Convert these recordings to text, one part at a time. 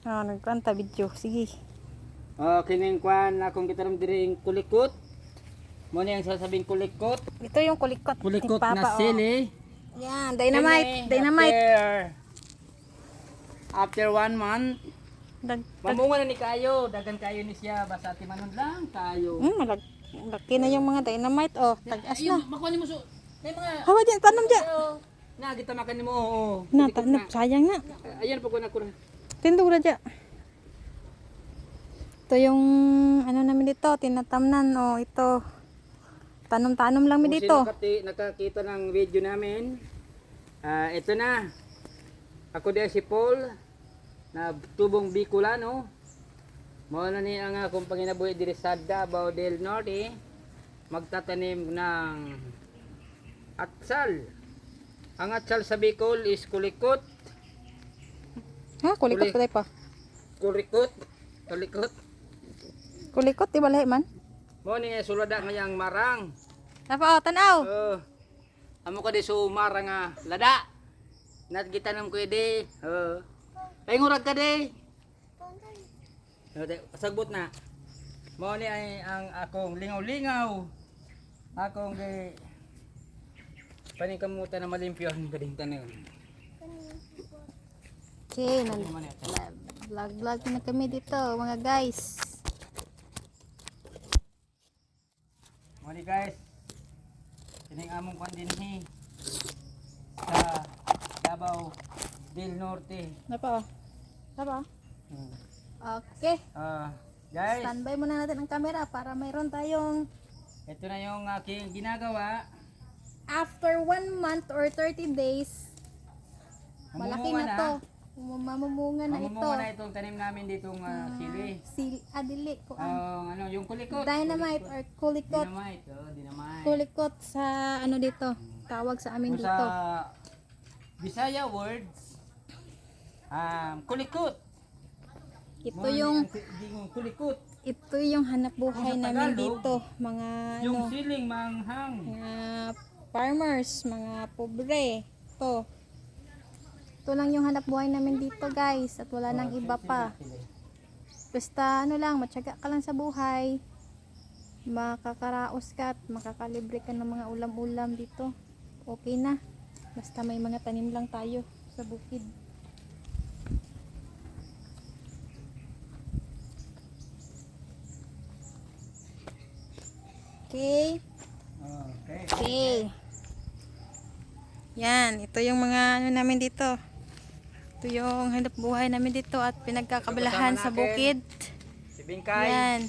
Nagkanta video. Sige. Kining kwan akong gitaram diring kulikot. Mo ni ang sasabing kulikot. Ito yung kulikot. Kulikot ni Papa, na sili. Yan, dynamite. Dynamite. After 1 month, Dag, mamunga na ni kayo. Dagan kayo ni siya. Basta timanon lang kayo. laki na yung mga dynamite. Tagas na. Makuha ni mo so. May mga Hawa dyan, tanong dyan. na kita makan ni mo. Oo. Tanong, sayang na. Ayan po ko na kurang. Tindog na dyan. Ito yung ano namin dito, tinatamnan. Ito. Tanom-tanom lang mi dito. Kung nakakita ng video namin, ito na. Ako din si Paul, na tubong Bicolano. Mao na ni ang akong panginabuhi diri sa Davao del Norte. Magtatanim ng atsal. Ang atsal sa Bicol is kulikot. Kulikot pa. Kulikot. Kulikot, di ba lahi man? Mo ni sulada ngayang marang. Tanaw. Amo ka di sumara nga lada. Nat gitanam ko di. Pengurag ka di. Sagbot na. Mo ni ay ang akong lingaw-lingaw. Akong gi paningkamutan na malimpyon kading tanom. Okay, vlog na kami dito, mga guys. Mo ni guys. Kining among kandinhi sa Davao del Norte. Napa? Okay. Guys, Standby muna natin ang camera para mayroon tayong ito na yung aking ginagawa. after 1 month or 30 days. Malaki Mamumunga na to. Mamumunga na ito. Mamumunga na itong tanim namin ditong sili. Dili ko. Yung kulikot. Dynamite or kulikot. Dynamite. Kulikot sa ano dito. Tawag sa amin dito. Sa Bisaya words, kulikot. Ito yung kulikot. ito yung hanap buhay Kung sa namin Tagalog, dito. Mga Yung siling manghang. mga farmers, mga pobre. Ito lang yung hanap buhay namin dito, guys. At wala nang iba pa. Basta matyaga ka lang sa buhay. Makakaraos ka at makakalibre ka ng mga ulam-ulam dito. Okay na. Basta may mga tanim lang tayo sa bukid. Okay. Okay. Yan, ito yung mga namin dito. Ito yung hanap buhay namin dito at pinagkakabalahan sa bukid. Si Bingkay. Yan.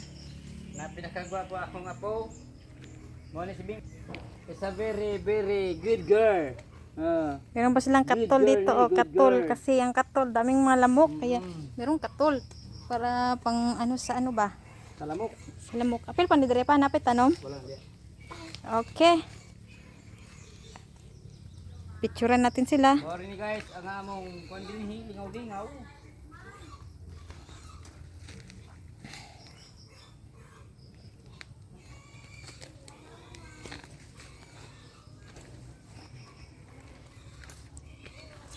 Na pinakagwagwa akong apo. Mo ni si Bing. Is a very very good girl. Meron pa silang Good katol girl, dito. good Katol. girl. Kasi ang katol, daming mga lamok. Kaya merong katol. Para pang sa ano ba? Salamok. Sa lamok. Apil pa ni dire pa. Napit tanom. Wala dia. Okay. Picturean natin sila. Sorry ni guys, ang among kondinhi lingaw-lingaw.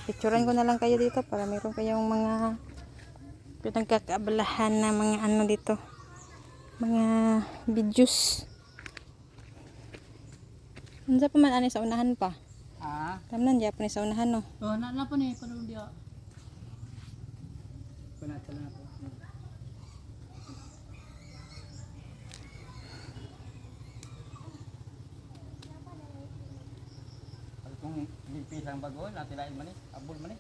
Picturean ko na lang kayo dito para meron kayong mga pinagkakaabalahan na mga ano dito. Mga videos. Ano pa man ani sa unahan pa? Tamnan diya pa ni sa unahan no. Na pa ni pano dia. Panatala na po. Kung lipi sang bagon, natilain man abol man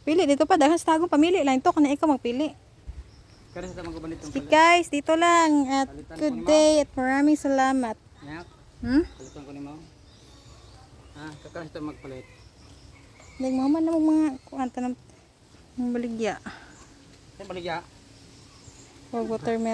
Pili dito pa daghang tagong pamili lang to kana ikaw magpili. Kada sa tamang gubanit Okay guys, dito lang at good day at maraming salamat. Yak. Palitan ko ni mo. Kakasya ito magpalit. Dahil mo man na mga kuwanta ng baligya. Ay baligya. Or watermelon.